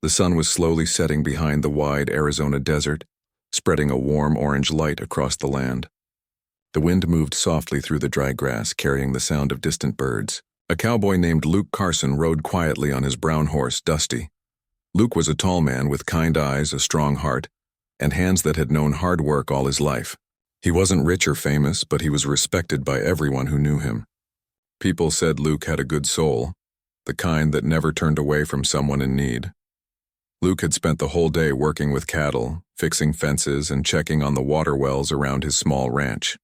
The sun was slowly setting behind the wide Arizona desert, spreading a warm orange light across the land. The wind moved softly through the dry grass, carrying the sound of distant birds. A cowboy named Luke Carson rode quietly on his brown horse, Dusty. Luke was a tall man with kind eyes, a strong heart, and hands that had known hard work all his life. He wasn't rich or famous, but he was respected by everyone who knew him. People said Luke had a good soul, the kind that never turned away from someone in need. Luke had spent the whole day working with cattle, fixing fences, and checking on the water wells around his small ranch.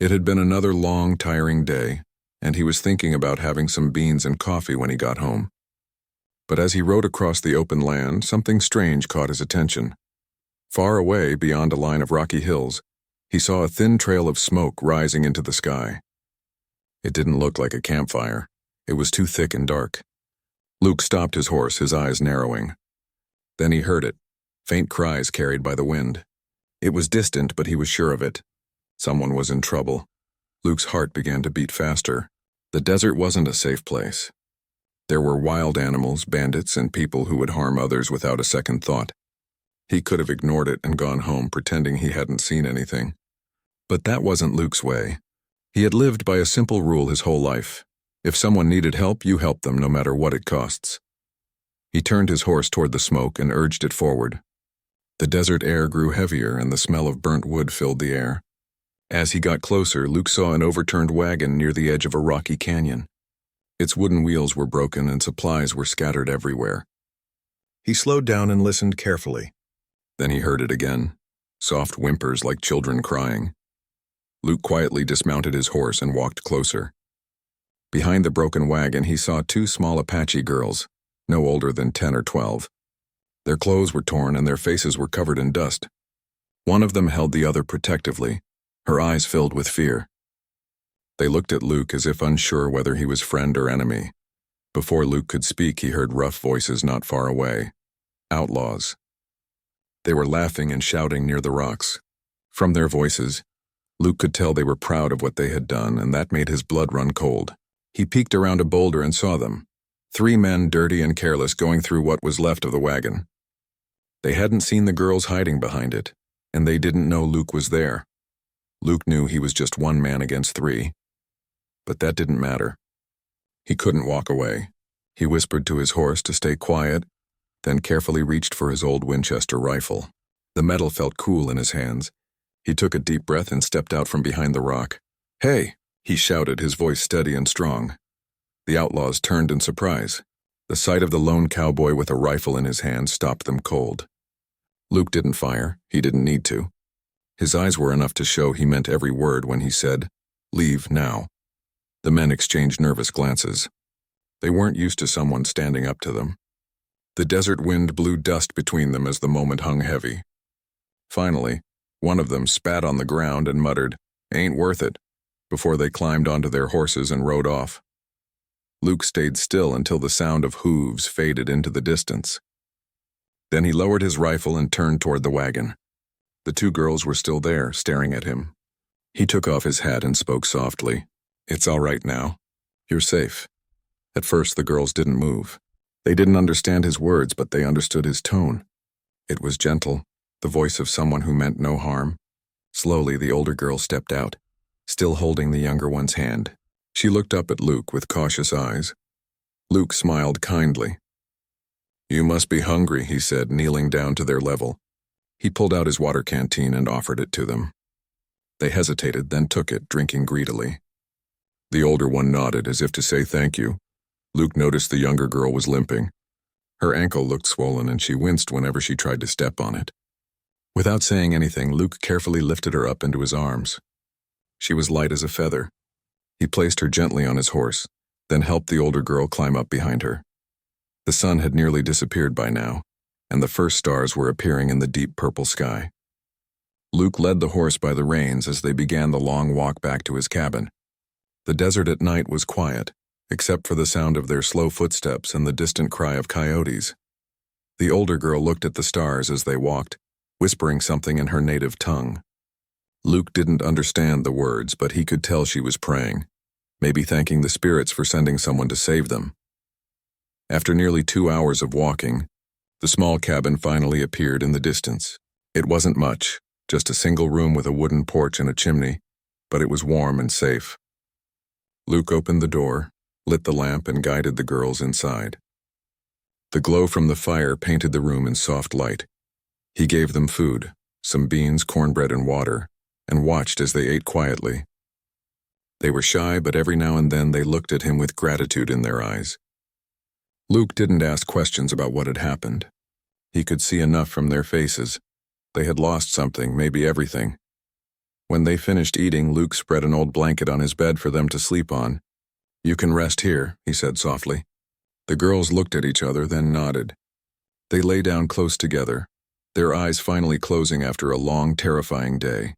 It had been another long, tiring day, and he was thinking about having some beans and coffee when he got home. But as he rode across the open land, something strange caught his attention. Far away, beyond a line of rocky hills, he saw a thin trail of smoke rising into the sky. It didn't look like a campfire. It was too thick and dark. Luke stopped his horse, his eyes narrowing. Then he heard it, faint cries carried by the wind. It was distant, but he was sure of it. Someone was in trouble. Luke's heart began to beat faster. The desert wasn't a safe place. There were wild animals, bandits, and people who would harm others without a second thought. He could have ignored it and gone home pretending he hadn't seen anything. But that wasn't Luke's way. He had lived by a simple rule his whole life. If someone needed help, you help them no matter what it costs. He turned his horse toward the smoke and urged it forward. The desert air grew heavier and the smell of burnt wood filled the air. As he got closer, Luke saw an overturned wagon near the edge of a rocky canyon. Its wooden wheels were broken and supplies were scattered everywhere. He slowed down and listened carefully. Then he heard it again, soft whimpers like children crying. Luke quietly dismounted his horse and walked closer. Behind the broken wagon, he saw two small Apache girls, no older than 10 or 12. Their clothes were torn and their faces were covered in dust. One of them held the other protectively, her eyes filled with fear. They looked at Luke as if unsure whether he was friend or enemy. Before Luke could speak, he heard rough voices not far away. Outlaws. They were laughing and shouting near the rocks. From their voices, Luke could tell they were proud of what they had done, and that made his blood run cold. He peeked around a boulder and saw them. 3 men, dirty and careless, going through what was left of the wagon. They hadn't seen the girls hiding behind it, and they didn't know Luke was there. Luke knew he was just 1 man against 3. But that didn't matter. He couldn't walk away. He whispered to his horse to stay quiet, then carefully reached for his old Winchester rifle. The metal felt cool in his hands. He took a deep breath and stepped out from behind the rock. "Hey!" he shouted, his voice steady and strong. The outlaws turned in surprise. The sight of the lone cowboy with a rifle in his hand stopped them cold. Luke didn't fire. He didn't need to. His eyes were enough to show he meant every word when he said, "Leave now." The men exchanged nervous glances. They weren't used to someone standing up to them. The desert wind blew dust between them as the moment hung heavy. Finally, one of them spat on the ground and muttered, "Ain't worth it," before they climbed onto their horses and rode off. Luke stayed still until the sound of hooves faded into the distance. Then he lowered his rifle and turned toward the wagon. The 2 girls were still there, staring at him. He took off his hat and spoke softly. "It's all right now. You're safe." At first, the girls didn't move. They didn't understand his words, but they understood his tone. It was gentle, the voice of someone who meant no harm. Slowly, the older girl stepped out, still holding the younger one's hand. She looked up at Luke with cautious eyes. Luke smiled kindly. "You must be hungry," he said, kneeling down to their level. He pulled out his water canteen and offered it to them. They hesitated, then took it, drinking greedily. The older one nodded as if to say thank you. Luke noticed the younger girl was limping. Her ankle looked swollen and she winced whenever she tried to step on it. Without saying anything, Luke carefully lifted her up into his arms. She was light as a feather. He placed her gently on his horse, then helped the older girl climb up behind her. The sun had nearly disappeared by now, and the first stars were appearing in the deep purple sky. Luke led the horse by the reins as they began the long walk back to his cabin. The desert at night was quiet, except for the sound of their slow footsteps and the distant cry of coyotes. The older girl looked at the stars as they walked, whispering something in her native tongue. Luke didn't understand the words, but he could tell she was praying, maybe thanking the spirits for sending someone to save them. After nearly 2 hours of walking, The small cabin finally appeared in the distance. It wasn't much, just a single room with a wooden porch and a chimney, but it was warm and safe. Luke opened the door, lit the lamp, and guided the girls inside. The glow from the fire painted the room in soft light. He gave them food, some beans, cornbread, and water, and watched as they ate quietly. They were shy, but every now and then they looked at him with gratitude in their eyes. Luke didn't ask questions about what had happened. He could see enough from their faces. They had lost something, maybe everything. When they finished eating, Luke spread an old blanket on his bed for them to sleep on. "You can rest here," he said softly. The girls looked at each other, then nodded. They lay down close together, their eyes finally closing after a long, terrifying day.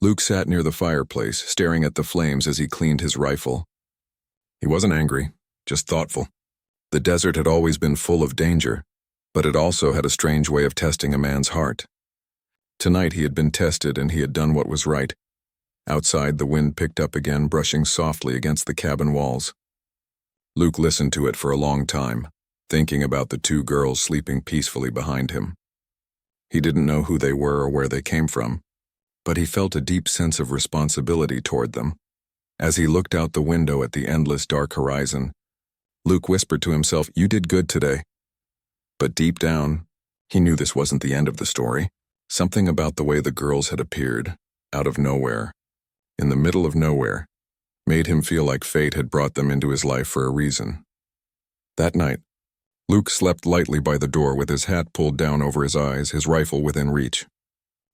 Luke sat near the fireplace, staring at the flames as he cleaned his rifle. He wasn't angry, just thoughtful. The desert had always been full of danger, but it also had a strange way of testing a man's heart. Tonight he had been tested and he had done what was right. Outside, the wind picked up again, brushing softly against the cabin walls. Luke listened to it for a long time, thinking about the two girls sleeping peacefully behind him. He didn't know who they were or where they came from, but he felt a deep sense of responsibility toward them. As he looked out the window at the endless dark horizon, Luke whispered to himself, "You did good today." But deep down, he knew this wasn't the end of the story. Something about the way the girls had appeared, out of nowhere, in the middle of nowhere, made him feel like fate had brought them into his life for a reason. That night, Luke slept lightly by the door with his hat pulled down over his eyes, his rifle within reach.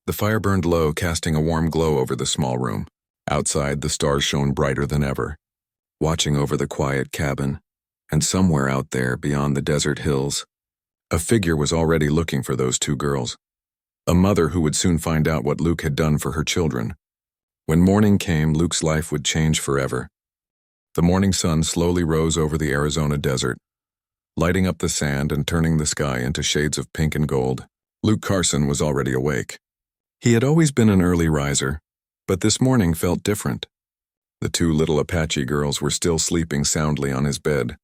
The fire burned low, casting a warm glow over the small room. Outside, the stars shone brighter than ever, watching over the quiet cabin, and somewhere out there, beyond the desert hills, a figure was already looking for those two girls. A mother who would soon find out what Luke had done for her children. When morning came, Luke's life would change forever. The morning sun slowly rose over the Arizona desert, lighting up the sand and turning the sky into shades of pink and gold. Luke Carson was already awake. He had always been an early riser, but this morning felt different. The two little Apache girls were still sleeping soundly on his bed,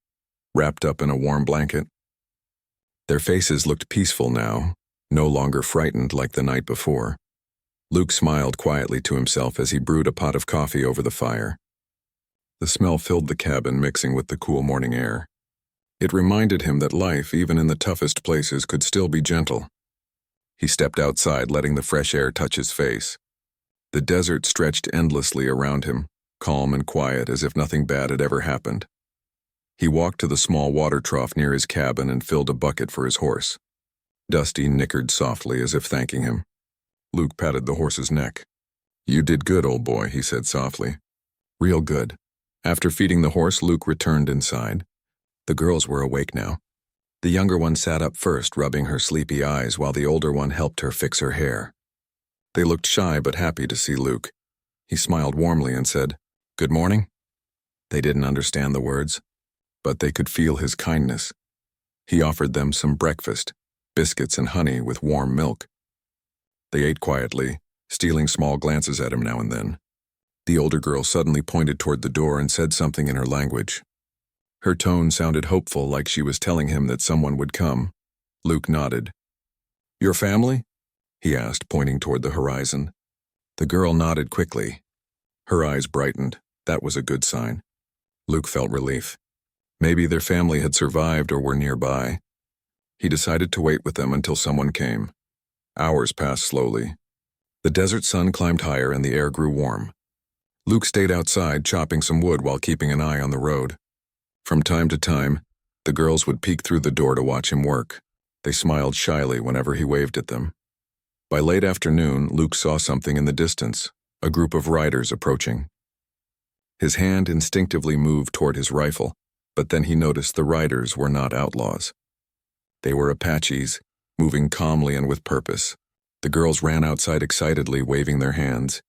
wrapped up in a warm blanket. Their faces looked peaceful now, no longer frightened like the night before. Luke smiled quietly to himself as he brewed a pot of coffee over the fire. The smell filled the cabin, mixing with the cool morning air. It reminded him that life, even in the toughest places, could still be gentle. He stepped outside, letting the fresh air touch his face. The desert stretched endlessly around him, calm and quiet as if nothing bad had ever happened. He walked to the small water trough near his cabin and filled a bucket for his horse. Dusty nickered softly as if thanking him. Luke patted the horse's neck. "You did good, old boy," he said softly. "Real good." After feeding the horse, Luke returned inside. The girls were awake now. The younger one sat up first, rubbing her sleepy eyes, while the older one helped her fix her hair. They looked shy but happy to see Luke. He smiled warmly and said, "Good morning." They didn't understand the words, but they could feel his kindness. He offered them some breakfast, biscuits and honey with warm milk. They ate quietly, stealing small glances at him now and then. The older girl suddenly pointed toward the door and said something in her language. Her tone sounded hopeful, like she was telling him that someone would come. Luke nodded. "Your family?" he asked, pointing toward the horizon. The girl nodded quickly. Her eyes brightened. That was a good sign. Luke felt relief. Maybe their family had survived or were nearby. He decided to wait with them until someone came. Hours passed slowly. The desert sun climbed higher and the air grew warm. Luke stayed outside, chopping some wood while keeping an eye on the road. From time to time, the girls would peek through the door to watch him work. They smiled shyly whenever he waved at them. By late afternoon, Luke saw something in the distance, a group of riders approaching. His hand instinctively moved toward his rifle, but then he noticed the riders were not outlaws. They were Apaches, moving calmly and with purpose. The girls ran outside excitedly, waving their hands.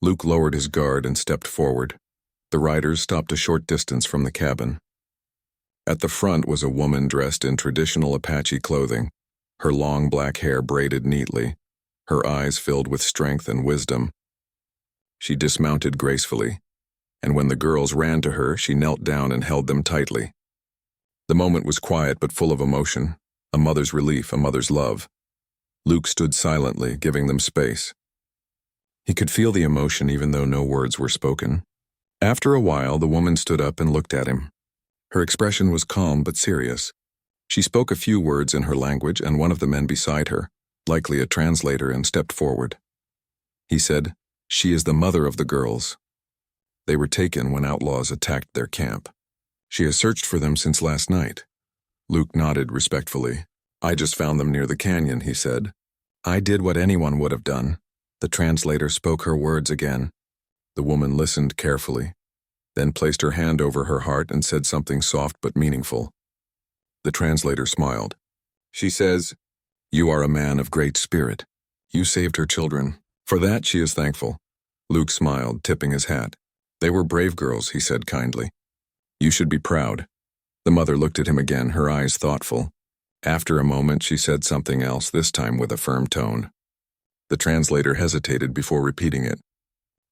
Luke lowered his guard and stepped forward. The riders stopped a short distance from the cabin. At the front was a woman dressed in traditional Apache clothing, her long black hair braided neatly, her eyes filled with strength and wisdom. She dismounted gracefully, and when the girls ran to her, she knelt down and held them tightly. The moment was quiet but full of emotion. A mother's relief, a mother's love. Luke stood silently, giving them space. He could feel the emotion even though no words were spoken. After a while, the woman stood up and looked at him. Her expression was calm but serious. She spoke a few words in her language, and one of the men beside her, likely a translator, and stepped forward. He said, "She is the mother of the girls. They were taken when outlaws attacked their camp. She has searched for them since last night." Luke nodded respectfully. "I just found them near the canyon," he said. "I did what anyone would have done." The translator spoke her words again. The woman listened carefully, then placed her hand over her heart and said something soft but meaningful. The translator smiled. She says, "You are a man of great spirit. You saved her children. For that she is thankful." Luke smiled, tipping his hat. "They were brave girls," he said kindly. "You should be proud." The mother looked at him again, her eyes thoughtful. After a moment, she said something else, this time with a firm tone. The translator hesitated before repeating it.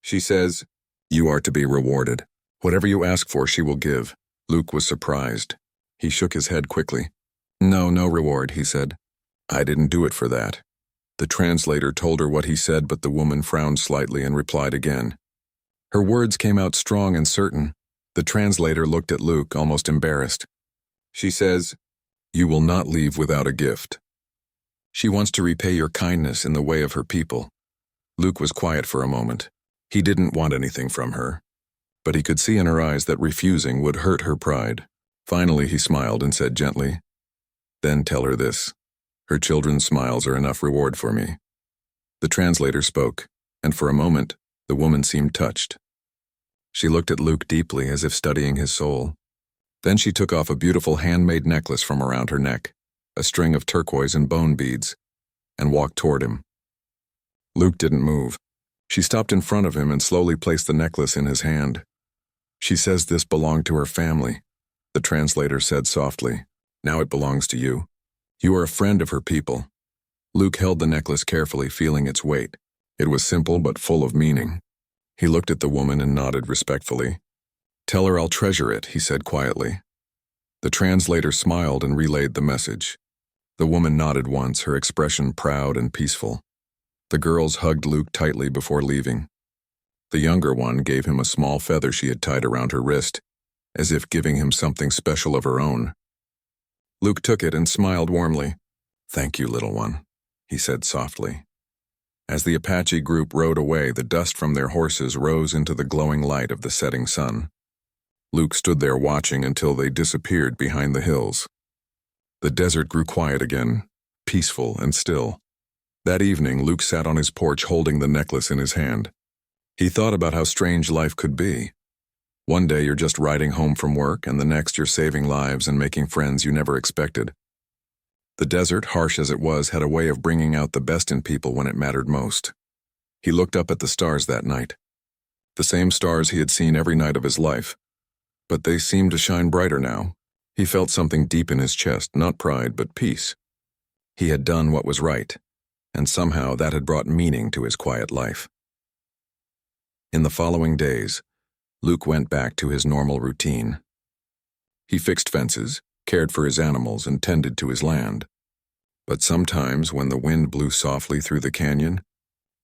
She says, "You are to be rewarded. Whatever you ask for, she will give." Luke was surprised. He shook his head quickly. "No reward," he said. "I didn't do it for that." The translator told her what he said, but the woman frowned slightly and replied again. Her words came out strong and certain. The translator looked at Luke, almost embarrassed. She says, "You will not leave without a gift. She wants to repay your kindness in the way of her people." Luke was quiet for a moment. He didn't want anything from her, but he could see in her eyes that refusing would hurt her pride. Finally, he smiled and said gently, "Then tell her this. Her children's smiles are enough reward for me." The translator spoke, and for a moment, the woman seemed touched. She looked at Luke deeply, as if studying his soul. Then she took off a beautiful handmade necklace from around her neck, a string of turquoise and bone beads, and walked toward him. Luke didn't move. She stopped in front of him and slowly placed the necklace in his hand. "She says this belonged to her family," the translator said softly. "Now it belongs to you. You are a friend of her people." Luke held the necklace carefully, feeling its weight. It was simple but full of meaning. He looked at the woman and nodded respectfully. "Tell her I'll treasure it," he said quietly. The translator smiled and relayed the message. The woman nodded once, her expression proud and peaceful. The girls hugged Luke tightly before leaving. The younger one gave him a small feather she had tied around her wrist, as if giving him something special of her own. Luke took it and smiled warmly. "Thank you, little one," he said softly. As the Apache group rode away, the dust from their horses rose into the glowing light of the setting sun. Luke stood there watching until they disappeared behind the hills. The desert grew quiet again, peaceful and still. That evening, Luke sat on his porch holding the necklace in his hand. He thought about how strange life could be. One day you're just riding home from work, and the next you're saving lives and making friends you never expected. The desert, harsh as it was, had a way of bringing out the best in people when it mattered most. He looked up at the stars that night. The same stars he had seen every night of his life. But they seemed to shine brighter now. He felt something deep in his chest, not pride, but peace. He had done what was right, and somehow that had brought meaning to his quiet life. In the following days, Luke went back to his normal routine. He fixed fences, cared for his animals, and tended to his land. But sometimes, when the wind blew softly through the canyon,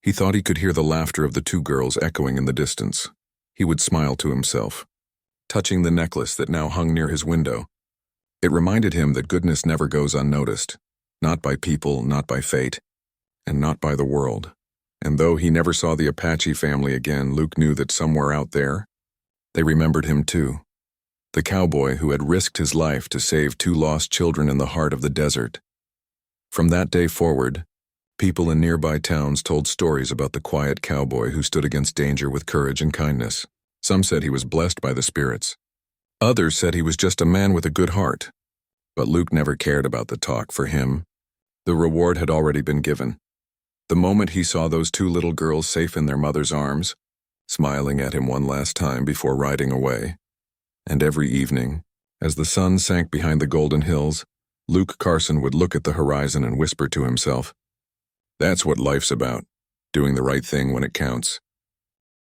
he thought he could hear the laughter of the two girls echoing in the distance. He would smile to himself, touching the necklace that now hung near his window. It reminded him that goodness never goes unnoticed, not by people, not by fate, and not by the world. And though he never saw the Apache family again, Luke knew that somewhere out there, they remembered him too. The cowboy who had risked his life to save two lost children in the heart of the desert. From that day forward, people in nearby towns told stories about the quiet cowboy who stood against danger with courage and kindness. Some said he was blessed by the spirits. Others said he was just a man with a good heart. But Luke never cared about the talk. For him, the reward had already been given. The moment he saw those two little girls safe in their mother's arms, smiling at him one last time before riding away. And every evening, as the sun sank behind the golden hills, Luke Carson would look at the horizon and whisper to himself, "That's what life's about, doing the right thing when it counts."